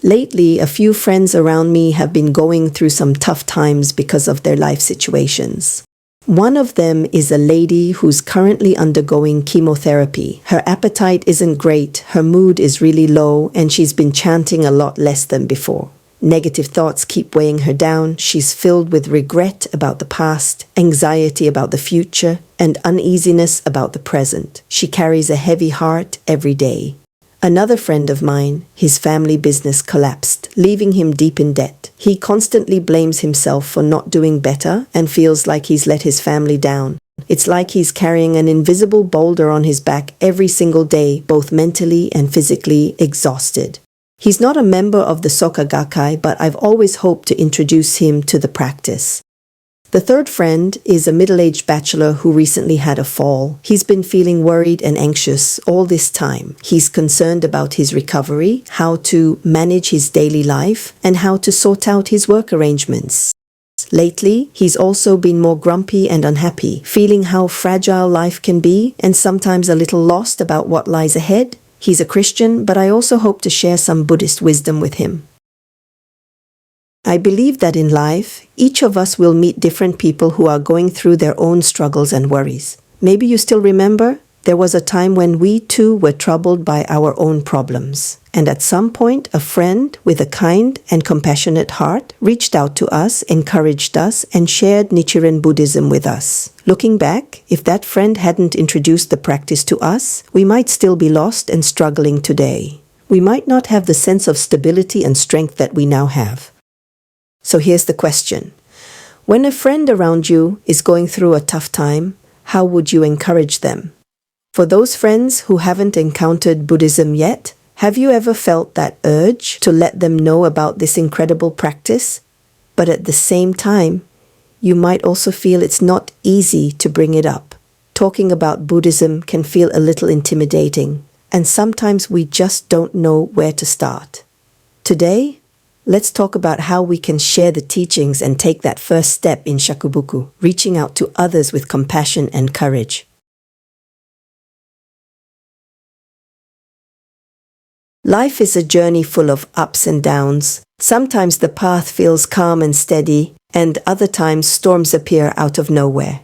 Lately, a few friends around me have been going through some tough times because of their life situations. One of them is a lady who's currently undergoing chemotherapy. Her appetite isn't great, her mood is really low, and she's been chanting a lot less than before. Negative thoughts keep weighing her down. She's filled with regret about the past, anxiety about the future, and uneasiness about the present. She carries a heavy heart every day. Another friend of mine, his family business collapsed, leaving him deep in debt. He constantly blames himself for not doing better and feels like he's let his family down. It's like he's carrying an invisible boulder on his back every single day, both mentally and physically exhausted. He's not a member of the Soka Gakkai, but I've always hoped to introduce him to the practice. The third friend is a middle-aged bachelor who recently had a fall. He's been feeling worried and anxious all this time. He's concerned about his recovery, how to manage his daily life, and how to sort out his work arrangements. Lately, he's also been more grumpy and unhappy, feeling how fragile life can be and sometimes a little lost about what lies ahead. He's a Christian, but I also hope to share some Buddhist wisdom with him. I believe that in life, each of us will meet different people who are going through their own struggles and worries. Maybe you still remember, there was a time when we too were troubled by our own problems. And at some point, a friend with a kind and compassionate heart reached out to us, encouraged us, and shared Nichiren Buddhism with us. Looking back, if that friend hadn't introduced the practice to us, we might still be lost and struggling today. We might not have the sense of stability and strength that we now have. So here's the question. When a friend around you is going through a tough time, how would you encourage them? For those friends who haven't encountered Buddhism yet, have you ever felt that urge to let them know about this incredible practice? But at the same time, you might also feel it's not easy to bring it up. Talking about Buddhism can feel a little intimidating, and sometimes we just don't know where to start. Today, let's talk about how we can share the teachings and take that first step in Shakubuku, reaching out to others with compassion and courage. Life is a journey full of ups and downs. Sometimes the path feels calm and steady, and other times storms appear out of nowhere.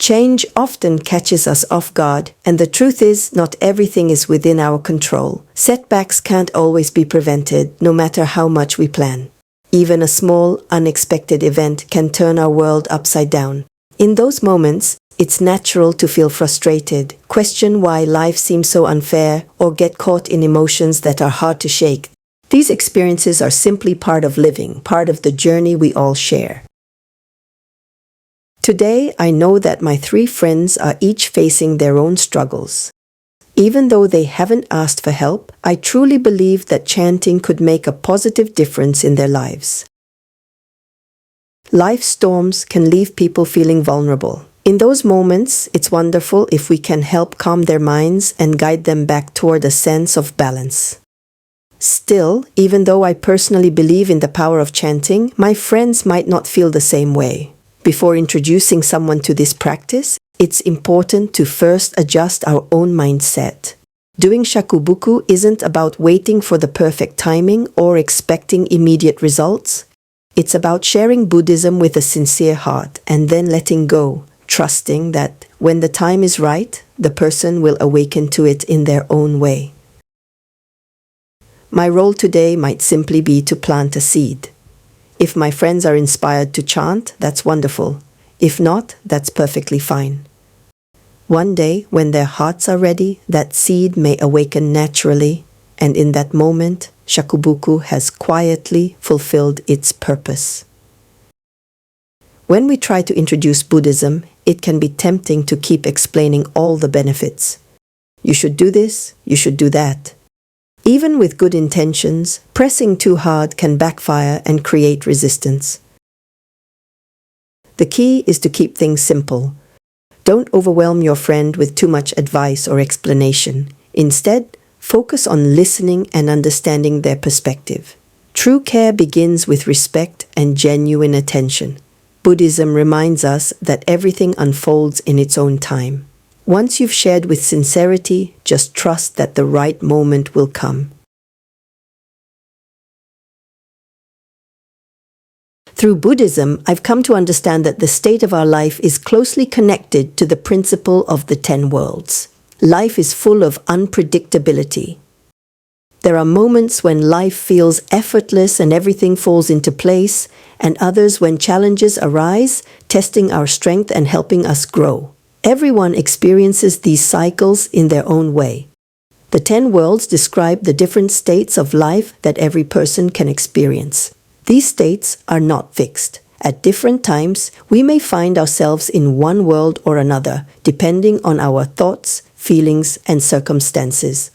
Change often catches us off guard, and the truth is, not everything is within our control. Setbacks can't always be prevented, no matter how much we plan. Even a small, unexpected event can turn our world upside down. In those moments, it's natural to feel frustrated, question why life seems so unfair, or get caught in emotions that are hard to shake. These experiences are simply part of living, part of the journey we all share. Today, I know that my three friends are each facing their own struggles. Even though they haven't asked for help, I truly believe that chanting could make a positive difference in their lives. Life storms can leave people feeling vulnerable. In those moments, it's wonderful if we can help calm their minds and guide them back toward a sense of balance. Still, even though I personally believe in the power of chanting, my friends might not feel the same way. Before introducing someone to this practice, it's important to first adjust our own mindset. Doing Shakubuku isn't about waiting for the perfect timing or expecting immediate results. It's about sharing Buddhism with a sincere heart and then letting go, trusting that when the time is right, the person will awaken to it in their own way. My role today might simply be to plant a seed. If my friends are inspired to chant, that's wonderful. If not, that's perfectly fine. One day, when their hearts are ready, that seed may awaken naturally, and in that moment, Shakubuku has quietly fulfilled its purpose. When we try to introduce Buddhism, it can be tempting to keep explaining all the benefits. You should do this, you should do that. Even with good intentions, pressing too hard can backfire and create resistance. The key is to keep things simple. Don't overwhelm your friend with too much advice or explanation. Instead, focus on listening and understanding their perspective. True care begins with respect and genuine attention. Buddhism reminds us that everything unfolds in its own time. Once you've shared with sincerity, just trust that the right moment will come. Through Buddhism, I've come to understand that the state of our life is closely connected to the principle of the 10 worlds. Life is full of unpredictability. There are moments when life feels effortless and everything falls into place, and others when challenges arise, testing our strength and helping us grow. Everyone experiences these cycles in their own way. The 10 worlds describe the different states of life that every person can experience. These states are not fixed. At different times, we may find ourselves in one world or another, depending on our thoughts, feelings, and circumstances.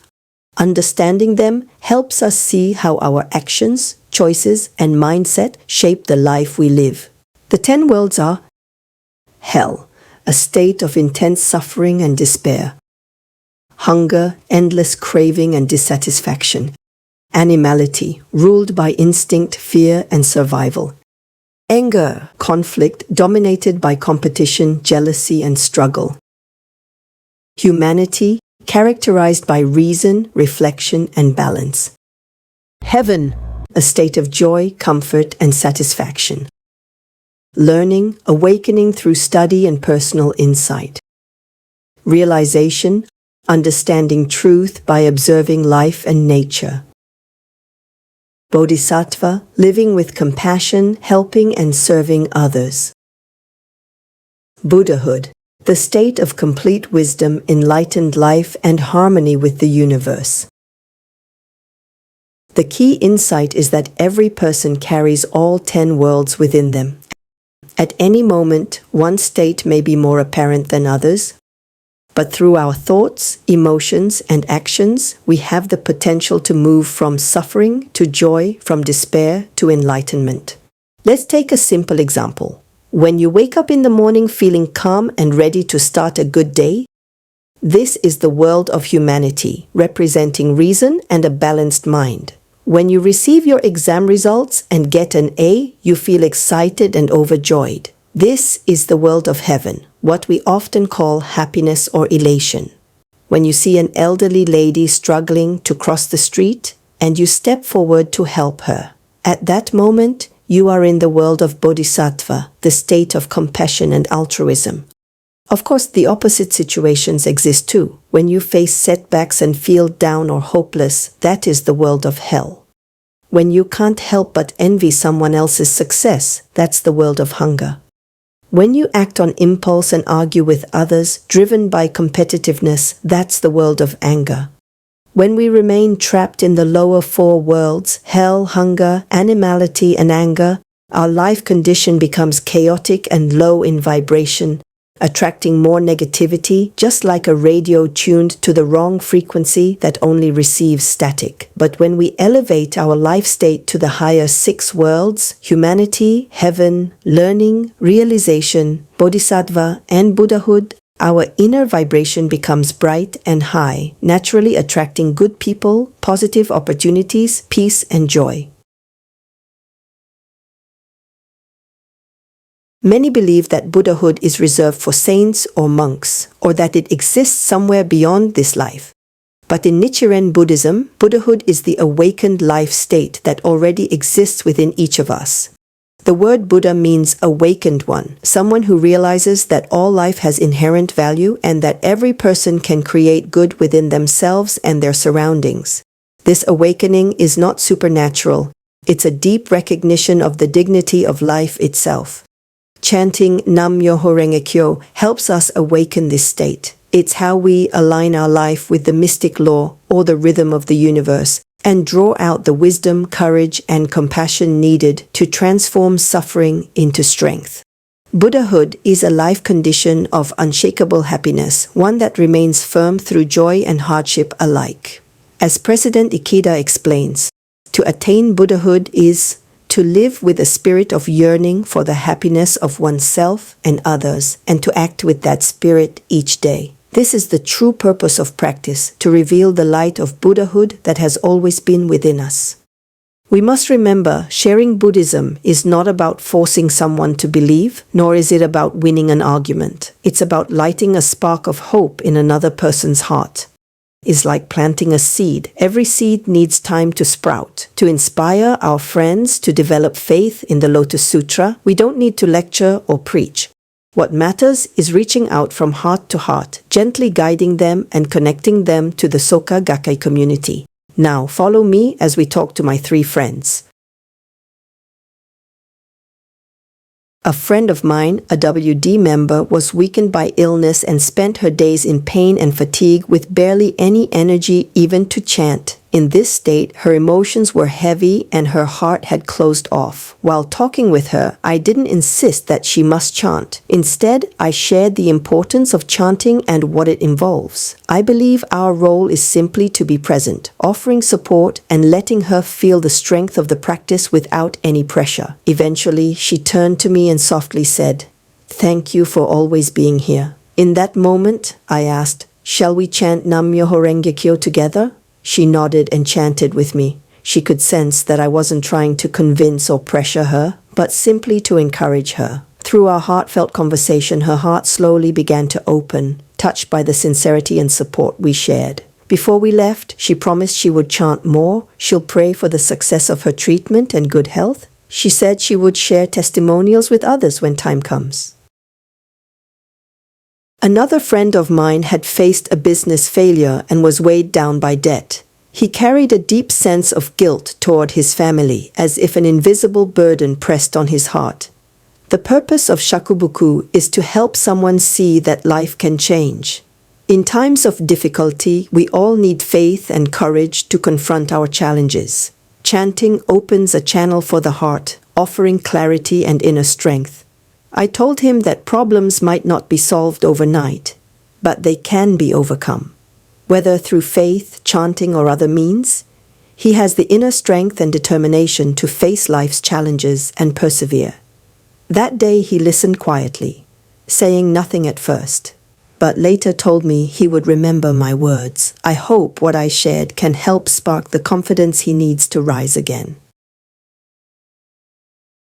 Understanding them helps us see how our actions, choices, and mindset shape the life we live. The 10 worlds are hell, a state of intense suffering and despair. Hunger, endless craving and dissatisfaction. Animality, ruled by instinct, fear, and survival. Anger, conflict, dominated by competition, jealousy, and struggle. Humanity, characterized by reason, reflection, and balance. Heaven, a state of joy, comfort, and satisfaction. Learning, awakening through study and personal insight. Realization, understanding truth by observing life and nature. Bodhisattva, living with compassion, helping and serving others. Buddhahood, the state of complete wisdom, enlightened life, and harmony with the universe. The key insight is that every person carries all 10 worlds within them. At any moment, one state may be more apparent than others, but through our thoughts, emotions, and actions, we have the potential to move from suffering to joy, from despair to enlightenment. Let's take a simple example. When you wake up in the morning feeling calm and ready to start a good day, this is the world of humanity, representing reason and a balanced mind. When you receive your exam results and get an A, you feel excited and overjoyed. This is the world of heaven, what we often call happiness or elation. When you see an elderly lady struggling to cross the street and you step forward to help her, at that moment, you are in the world of bodhisattva, the state of compassion and altruism. Of course, the opposite situations exist too. When you face setbacks and feel down or hopeless, that is the world of hell. When you can't help but envy someone else's success, that's the world of hunger. When you act on impulse and argue with others, driven by competitiveness, that's the world of anger. When we remain trapped in the lower 4 worlds, hell, hunger, animality, and anger, our life condition becomes chaotic and low in vibration, attracting more negativity, just like a radio tuned to the wrong frequency that only receives static. But when we elevate our life state to the higher 6 worlds, humanity, heaven, learning, realization, bodhisattva, and Buddhahood, our inner vibration becomes bright and high, naturally attracting good people, positive opportunities, peace, and joy. Many believe that Buddhahood is reserved for saints or monks, or that it exists somewhere beyond this life. But in Nichiren Buddhism, Buddhahood is the awakened life state that already exists within each of us. The word Buddha means awakened one, someone who realizes that all life has inherent value and that every person can create good within themselves and their surroundings. This awakening is not supernatural. It's a deep recognition of the dignity of life itself. Chanting Nam-myoho-renge-kyo helps us awaken this state. It's how we align our life with the mystic law or the rhythm of the universe and draw out the wisdom, courage, and compassion needed to transform suffering into strength. Buddhahood is a life condition of unshakable happiness, one that remains firm through joy and hardship alike. As President Ikeda explains, to attain Buddhahood is to live with a spirit of yearning for the happiness of oneself and others, and to act with that spirit each day. This is the true purpose of practice, to reveal the light of Buddhahood that has always been within us. We must remember, sharing Buddhism is not about forcing someone to believe, nor is it about winning an argument. It's about lighting a spark of hope in another person's heart. is like planting a seed. Every seed needs time to sprout. To inspire our friends to develop faith in the Lotus Sutra, we don't need to lecture or preach. What matters is reaching out from heart to heart, gently guiding them and connecting them to the Soka Gakkai community. Now follow me as we talk to my 3 friends. A friend of mine, a WD member, was weakened by illness and spent her days in pain and fatigue with barely any energy even to chant. In this state, her emotions were heavy and her heart had closed off. While talking with her, I didn't insist that she must chant. Instead, I shared the importance of chanting and what it involves. I believe our role is simply to be present, offering support and letting her feel the strength of the practice without any pressure. Eventually, she turned to me and softly said, "Thank you for always being here." In that moment, I asked, "Shall we chant Nam-myoho-renge-kyo together?" She nodded and chanted with me. She could sense that I wasn't trying to convince or pressure her, but simply to encourage her. Through our heartfelt conversation, her heart slowly began to open, touched by the sincerity and support we shared. Before we left, she promised she would chant more. She'll pray for the success of her treatment and good health. She said she would share testimonials with others when time comes. Another friend of mine had faced a business failure and was weighed down by debt. He carried a deep sense of guilt toward his family, as if an invisible burden pressed on his heart. The purpose of Shakubuku is to help someone see that life can change. In times of difficulty, we all need faith and courage to confront our challenges. Chanting opens a channel for the heart, offering clarity and inner strength. I told him that problems might not be solved overnight, but they can be overcome. Whether through faith, chanting, or other means, he has the inner strength and determination to face life's challenges and persevere. That day he listened quietly, saying nothing at first, but later told me he would remember my words. I hope what I shared can help spark the confidence he needs to rise again.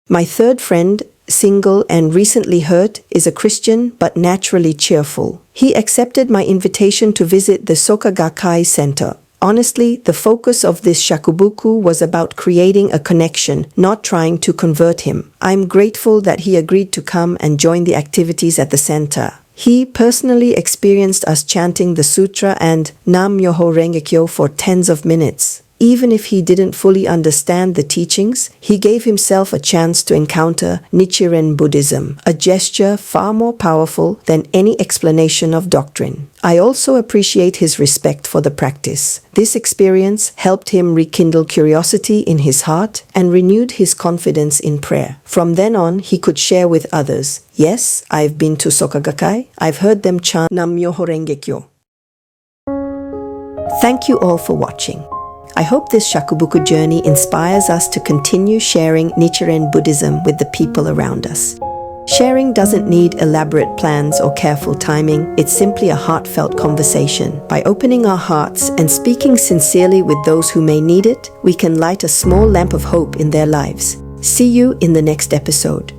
My 3rd friend, single and recently hurt, is a Christian but naturally cheerful. He accepted my invitation to visit the Soka Gakkai Center. Honestly, the focus of this Shakubuku was about creating a connection, not trying to convert him. I'm grateful that he agreed to come and join the activities at the center. He personally experienced us chanting the sutra and Nam-myoho-renge-kyo for tens of minutes. Even if he didn't fully understand the teachings, he gave himself a chance to encounter Nichiren Buddhism, a gesture far more powerful than any explanation of doctrine. I also appreciate his respect for the practice. This experience helped him rekindle curiosity in his heart and renewed his confidence in prayer. From then on, he could share with others, "Yes, I've been to Soka Gakkai. I've heard them chant Nam-myoho-renge-kyo." Thank you all for watching. I hope this Shakubuku journey inspires us to continue sharing Nichiren Buddhism with the people around us. Sharing doesn't need elaborate plans or careful timing. It's simply a heartfelt conversation. By opening our hearts and speaking sincerely with those who may need it, we can light a small lamp of hope in their lives. See you in the next episode.